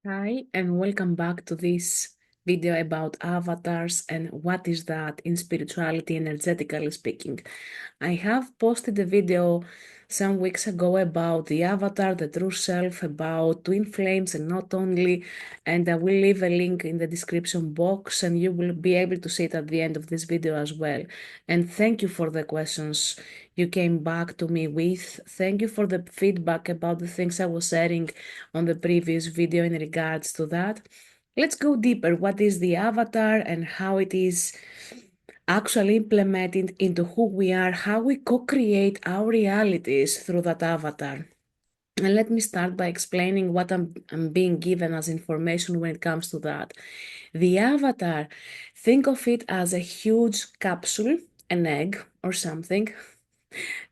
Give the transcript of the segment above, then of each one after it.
Hi, and welcome back to this video about avatars and what is that in spirituality, energetically speaking. I have posted a video some weeks ago about the avatar, the true self, about twin flames and not only, and I will leave a link in the description box and you will be able to see it at the end of this video as well. And thank you for the questions you came back to me with. Thank you for the feedback about the things I was sharing on the previous video in regards to that. Let's go deeper. What is the avatar and how it is actually implemented into who we are, how we co-create our realities through that avatar. And let me start by explaining what I'm being given as information when it comes to that. The avatar, think of it as a huge capsule, an egg or something,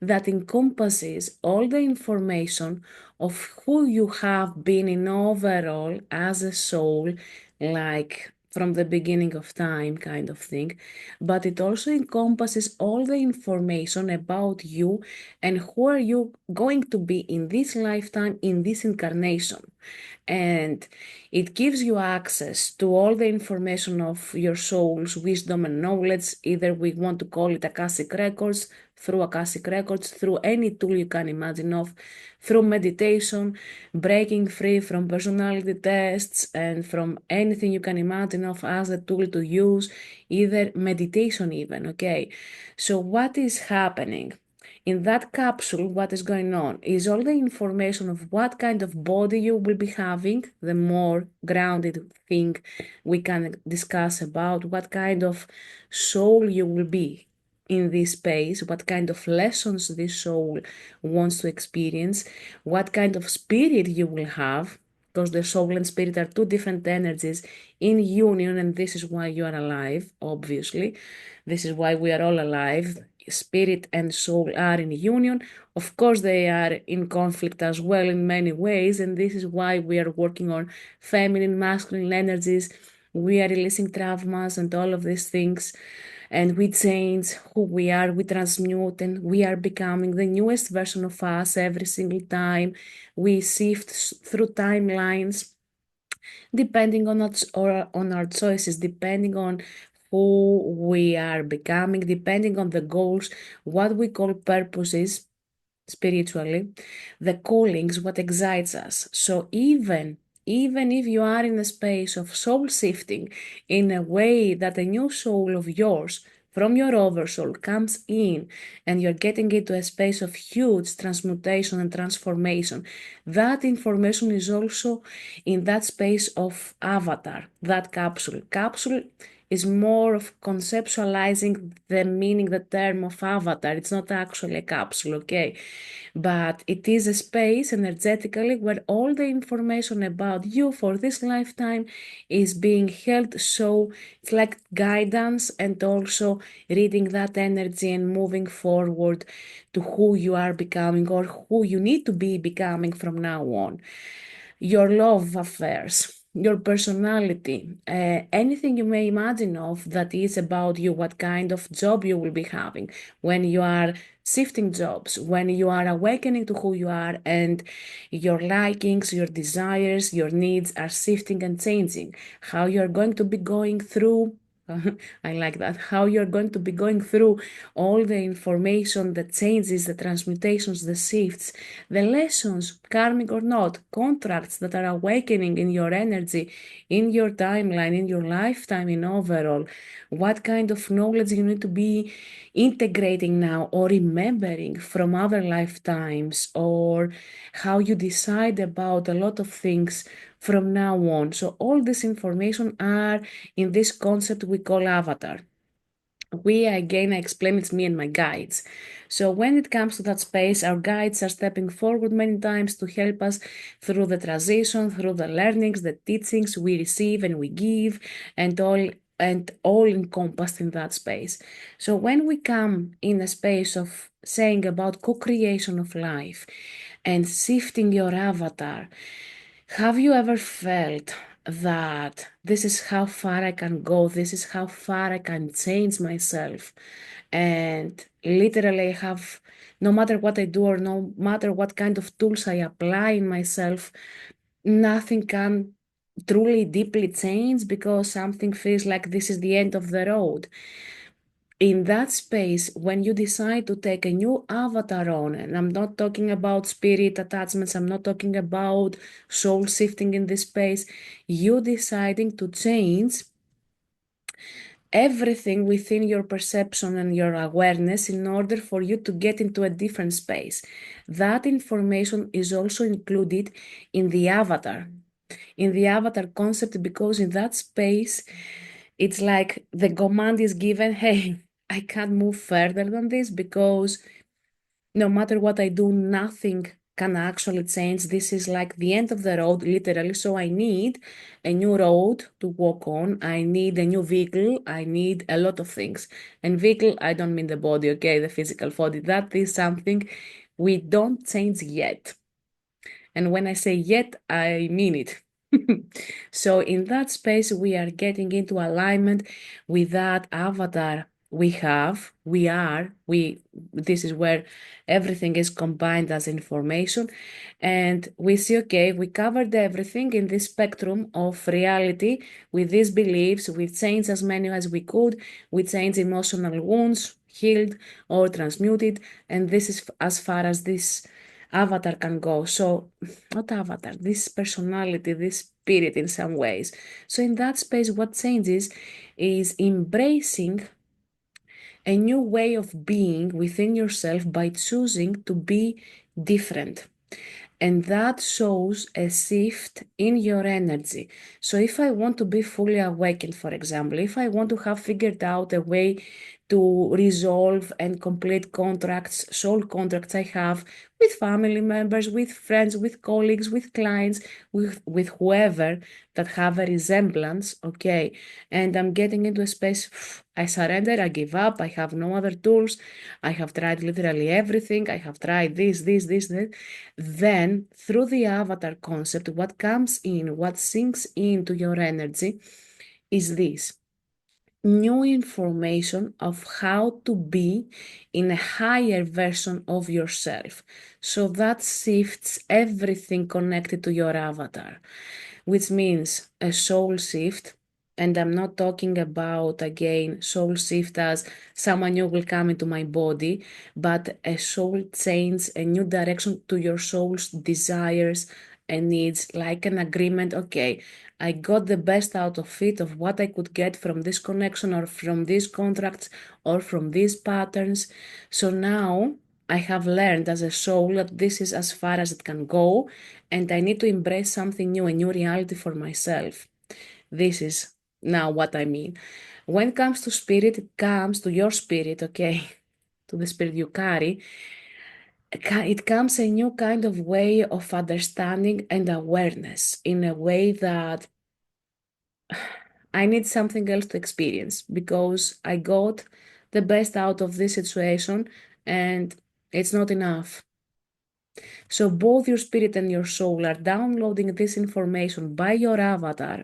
that encompasses all the information of who you have been in overall as a soul, like from the beginning of time kind of thing, but it also encompasses all the information about you and who are you going to be in this lifetime, in this incarnation. And it gives you access to all the information of your soul's wisdom and knowledge. Either we want to call it Akashic Records, through Akashic Records, through any tool you can imagine of, through meditation, breaking free from personality tests and from anything you can imagine of as a tool to use, either meditation even, okay? So what is happening? In that capsule, what is going on is all the information of what kind of body you will be having, the more grounded thing we can discuss about, what kind of soul you will be in this space, what kind of lessons this soul wants to experience, what kind of spirit you will have, because the soul and spirit are two different energies in union, and this is why you are alive, obviously. This is why we are all alive. Spirit and soul are in union. Of course, they are in conflict as well in many ways, and this is why we are working on feminine, masculine energies. We are releasing traumas and all of these things, and we change who we are, we transmute, and we are becoming the newest version of us every single time. We shift through timelines depending on on our choices, depending on who we are becoming, depending on the goals, what we call purposes spiritually, the callings, what excites us. So even if you are in a space of soul shifting in a way that a new soul of yours from your oversoul comes in and you're getting into a space of huge transmutation and transformation, that information is also in that space of avatar, that capsule. Capsule is more of conceptualizing the meaning, the term of avatar. It's not actually a capsule, okay? But it is a space energetically where all the information about you for this lifetime is being held. So it's like guidance and also reading that energy and moving forward to who you are becoming or who you need to be becoming from now on. Your love affairs, your personality, anything you may imagine of that is about you, what kind of job you will be having when you are shifting jobs, when you are awakening to who you are and your likings, your desires, your needs are shifting and changing, how you're going to be going through. I like that. How you're going to be going through all the information, the changes, the transmutations, the shifts, the lessons, karmic or not, contracts that are awakening in your energy, in your timeline, in your lifetime, in overall, what kind of knowledge you need to be integrating now or remembering from other lifetimes, or how you decide about a lot of things from now on. So all this information are in this concept we call avatar. We again, I explain it's me and my guides. So when it comes to that space, our guides are stepping forward many times to help us through the transition, through the learnings, the teachings we receive and we give, and all encompassed in that space. So when we come in a space of saying about co-creation of life and shifting your avatar, have you ever felt that this is how far I can go, this is how far I can change myself? And literally, I have no matter what I do or no matter what kind of tools I apply in myself, nothing can. truly deeply change because something feels like this is the end of the road. In that space, when you decide to take a new avatar on, and I'm not talking about spirit attachments, I'm not talking about soul shifting in this space, you deciding to change everything within your perception and your awareness in order for you to get into a different space. That information is also included in the avatar, concept, because in that space, it's like the command is given, hey, I can't move further than this because no matter what I do, nothing can actually change. This is like the end of the road, literally. So I need a new road to walk on. I need a new vehicle. I need a lot of things. And vehicle, I don't mean the body, okay, the physical body. That is something we don't change yet. And when I say yet, I mean it. So in that space, we are getting into alignment with that avatar this is where everything is combined as information. And we see, okay, we covered everything in this spectrum of reality with these beliefs. We changed as many as we could. We changed emotional wounds, healed or transmuted. And this is as far as this avatar can go. So, not avatar, this personality, this spirit in some ways. So, in that space, what changes is embracing a new way of being within yourself by choosing to be different. And that shows a shift in your energy. So, if I want to be fully awakened, for example, if I want to have figured out a way to resolve and complete contracts, soul contracts I have with family members, with friends, with colleagues, with clients, with whoever that have a resemblance, okay, and I'm getting into a space, I surrender, I give up, I have no other tools, I have tried literally everything, I have tried this, then through the avatar concept, what comes in, what sinks into your energy is this new information of how to be in a higher version of yourself. So that shifts everything connected to your avatar, which means a soul shift. And I'm not talking about, again, soul shift as someone new will come into my body, but a soul change, a new direction to your soul's desires and needs, like an agreement. Okay, I got the best out of it, of what I could get from this connection or from these contracts or from these patterns. So now I have learned as a soul that this is as far as it can go, and I need to embrace something new, a new reality for myself. This is now what I mean. When it comes to spirit, it comes to your spirit, okay, to the spirit you carry. It comes a new kind of way of understanding and awareness in a way that I need something else to experience because I got the best out of this situation and it's not enough. So both your spirit and your soul are downloading this information by your avatar,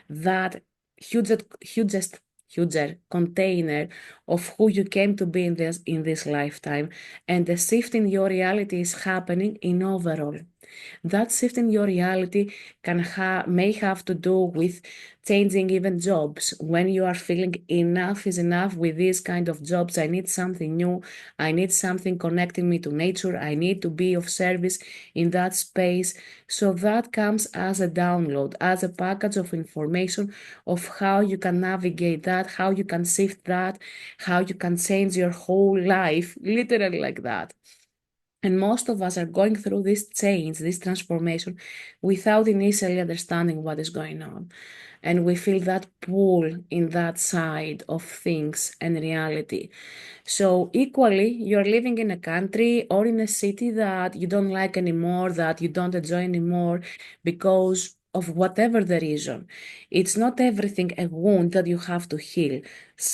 that hugest huger container of who you came to be in this lifetime, and the shift in your reality is happening in overall. That shift in your reality may have to do with changing even jobs. When you are feeling enough is enough with these kind of jobs, I need something new. I need something connecting me to nature. I need to be of service in that space. So that comes as a download, as a package of information of how you can navigate that, how you can shift that, how you can change your whole life, literally like that. And most of us are going through this change, this transformation, without initially understanding what is going on. And we feel that pull in that side of things and reality. So, equally, you're living in a country or in a city that you don't like anymore, that you don't enjoy anymore because of whatever the reason. It's not everything a wound that you have to heal.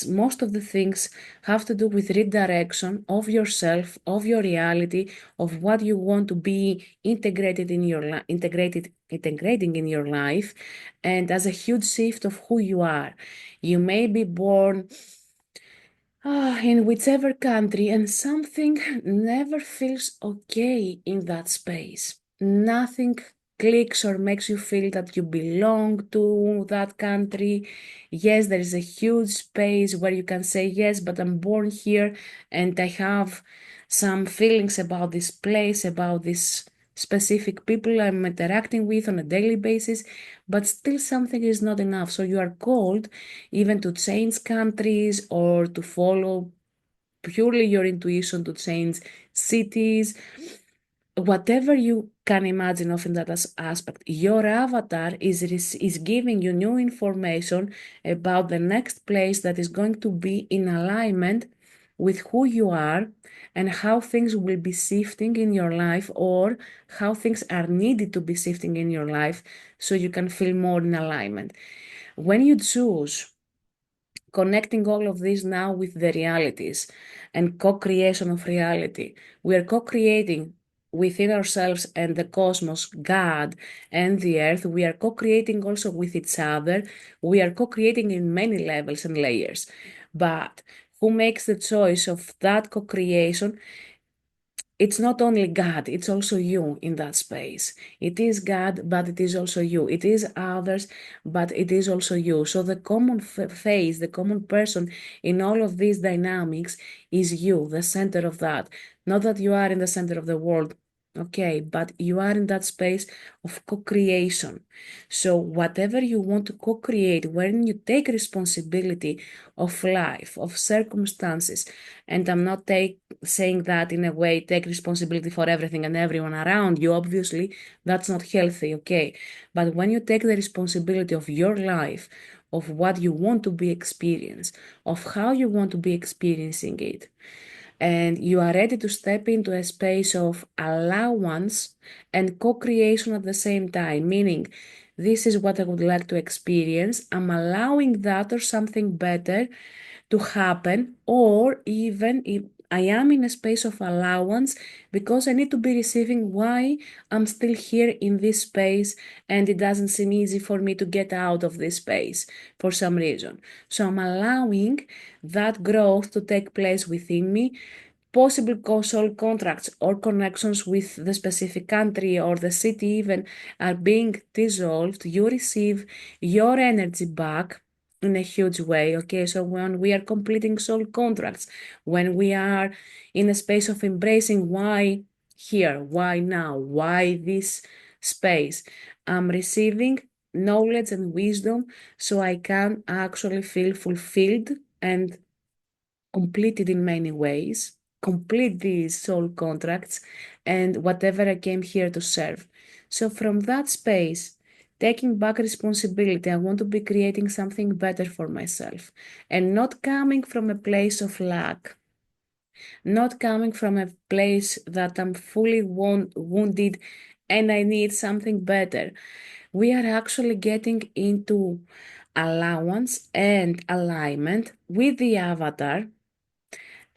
Most of the things have to do with redirection of yourself, of your reality, of what you want to be integrated in your integrating in your life, and as a huge shift of who you are. You may be born in whichever country, and something never feels okay in that space. Nothing clicks or makes you feel that you belong to that country. Yes, there is a huge space where you can say, yes, but I'm born here and I have some feelings about this place, about this specific people I'm interacting with on a daily basis, but still something is not enough. So you are called even to change countries or to follow purely your intuition, to change cities, whatever you can imagine of in that aspect. Your avatar is giving you new information about the next place that is going to be in alignment with who you are and how things will be shifting in your life, or how things are needed to be shifting in your life so you can feel more in alignment. When you choose connecting all of this now with the realities and co-creation of reality, we are co-creating within ourselves and the cosmos, God and the earth. We are co-creating also with each other. We are co-creating in many levels and layers. But who makes the choice of that co-creation? It's not only God, it's also you in that space. It is God, but it is also you. It is others, but it is also you. So the common face, the common person in all of these dynamics is you, the center of that. Not that you are in the center of the world, okay, but you are in that space of co-creation. So whatever you want to co-create, when you take responsibility of life, of circumstances, and I'm not saying that in a way, take responsibility for everything and everyone around you. Obviously, that's not healthy, okay? But when you take the responsibility of your life, of what you want to be experienced, of how you want to be experiencing it, and you are ready to step into a space of allowance and co-creation at the same time, meaning this is what I would like to experience. I'm allowing that or something better to happen, or even if I am in a space of allowance because I need to be receiving why I'm still here in this space and it doesn't seem easy for me to get out of this space for some reason. So I'm allowing that growth to take place within me. Possible causal contracts or connections with the specific country or the city even are being dissolved. You receive your energy back in a huge way. Okay, so when we are completing soul contracts, when we are in a space of embracing why here, why now, why this space, I'm receiving knowledge and wisdom so I can actually feel fulfilled and completed in many ways, complete these soul contracts and whatever I came here to serve. So from that space, taking back responsibility, I want to be creating something better for myself and not coming from a place of lack, not coming from a place that I'm fully wounded and I need something better. We are actually getting into allowance and alignment with the avatar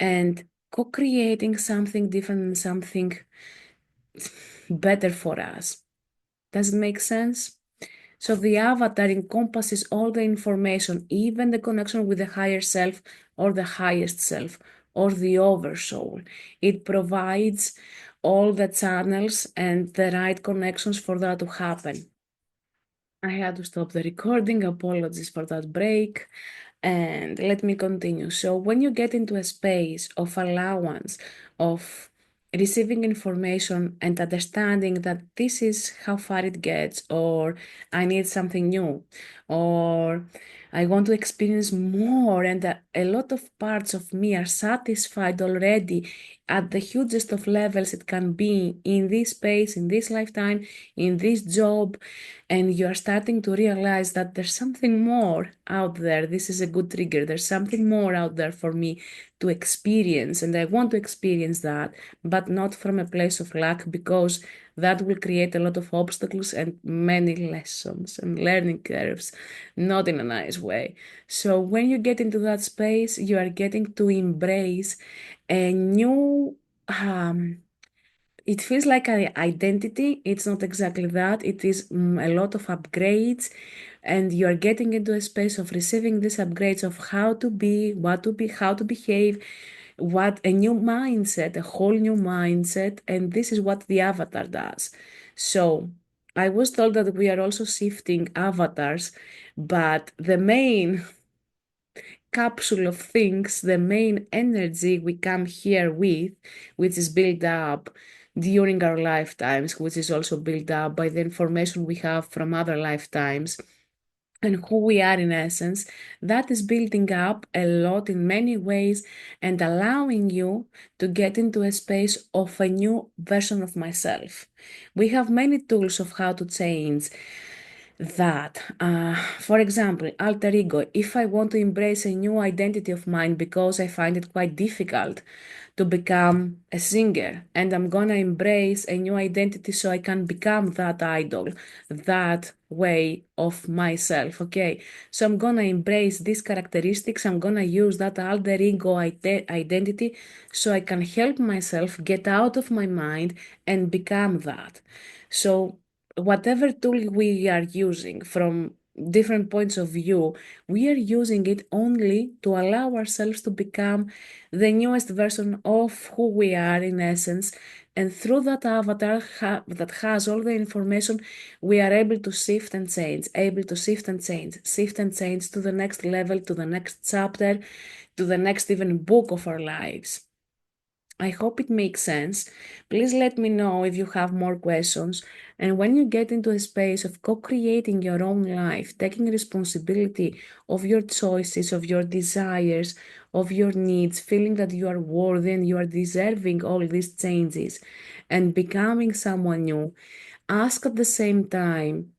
and co-creating something different and something better for us. Does it make sense? So the avatar encompasses all the information, even the connection with the higher self or the highest self or the oversoul. It provides all the channels and the right connections for that to happen. I had to stop the recording. Apologies for that break. And let me continue. So, when you get into a space of allowance, of receiving information and understanding that this is how far it gets, or I need something new, or I want to experience more, and a lot of parts of me are satisfied already at the hugest of levels it can be in this space, in this lifetime, in this job, and you are starting to realize that there's something more out there. This is a good trigger. There's something more out there for me to experience, and I want to experience that, but not from a place of lack, because that will create a lot of obstacles and many lessons and learning curves, not in a nice way. So when you get into that space, you are getting to embrace a new it feels like an identity. It's not exactly that. It is a lot of upgrades, and you are getting into a space of receiving these upgrades of how to be, what to be, how to behave, what a new mindset, a whole new mindset. And this is what the avatar does. So I was told that we are also shifting avatars, but the main capsule of things, the main energy we come here with, which is built up during our lifetimes, which is also built up by the information we have from other lifetimes, and who we are in essence, that is building up a lot in many ways and allowing you to get into a space of a new version of myself. We have many tools of how to change that. For example, alter ego. If I want to embrace a new identity of mine because I find it quite difficult to become a singer, and I'm gonna embrace a new identity so I can become that idol, that way of myself. Okay, so I'm gonna embrace these characteristics. I'm gonna use that alter ego identity so I can help myself get out of my mind and become that. So whatever tool we are using from different points of view, we are using it only to allow ourselves to become the newest version of who we are in essence. And through that avatar that has all the information, we are able to shift and change, able to shift and change to the next level, to the next chapter, to the next even book of our lives. I hope it makes sense. Please let me know if you have more questions. And when you get into a space of co creating your own life, taking responsibility of your choices, of your desires, of your needs, feeling that you are worthy and you are deserving all these changes, and becoming someone new, ask at the same time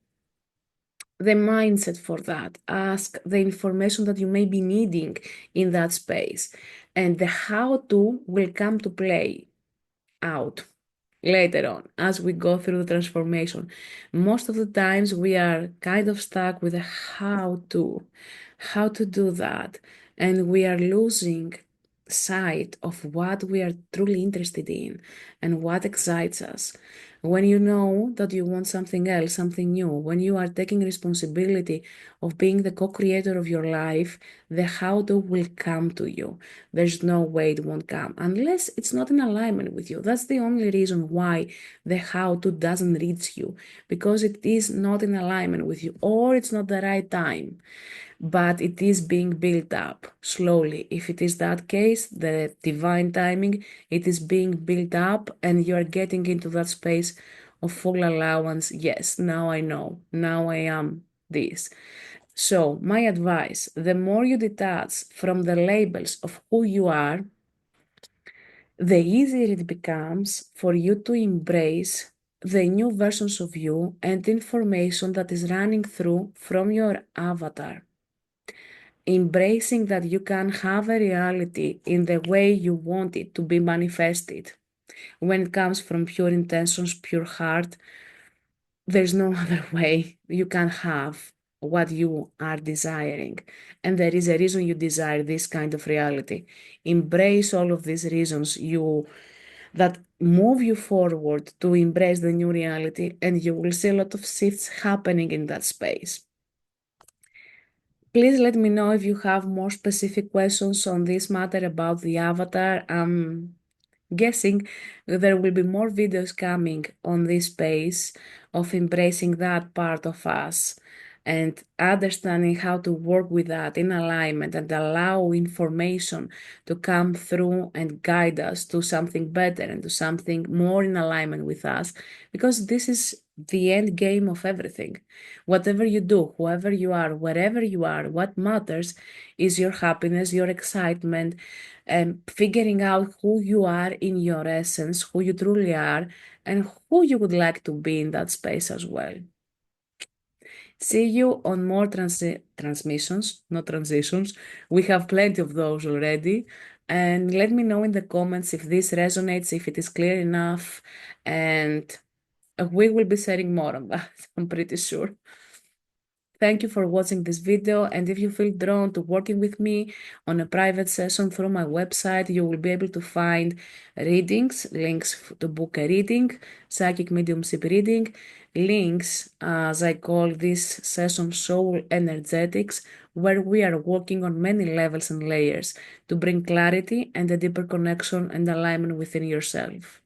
the mindset for that. Ask the information that you may be needing in that space. And the how to will come to play out later on as we go through the transformation. Most of the times we are kind of stuck with a how to do that, and we are losing sight of what we are truly interested in and what excites us. When you know that you want something else, something new, when you are taking responsibility of being the co-creator of your life, the how to will come to you. There's no way it won't come unless it's not in alignment with you. That's the only reason why the how to doesn't reach you, because it is not in alignment with you or it's not the right time, but it is being built up slowly. If it is that case, the divine timing, it is being built up and you are getting into that space of full allowance. Yes, now I know, now I am this. So, my advice, the more you detach from the labels of who you are, the easier it becomes for you to embrace the new versions of you and information that is running through from your avatar. Embracing that you can have a reality in the way you want it to be manifested. When it comes from pure intentions, pure heart, there's no other way you can have what you are desiring. And there is a reason you desire this kind of reality. Embrace all of these reasons that move you forward to embrace the new reality, and you will see a lot of shifts happening in that space. Please let me know if you have more specific questions on this matter about the avatar. I'm guessing there will be more videos coming on this space of embracing that part of us and understanding how to work with that in alignment and allow information to come through and guide us to something better and to something more in alignment with us, because this is the end game of everything. Whatever you do, whoever you are, wherever you are, what matters is your happiness, your excitement, and figuring out who you are in your essence, who you truly are, and who you would like to be in that space as well. See you on more transmissions, not transitions. We have plenty of those already. And let me know in the comments if this resonates, if it is clear enough, and we will be sharing more on that, I'm pretty sure. Thank you for watching this video, and if you feel drawn to working with me on a private session through my website, you will be able to find readings, links to book a reading, psychic mediumship reading, links, as I call this session soul energetics, where we are working on many levels and layers to bring clarity and a deeper connection and alignment within yourself.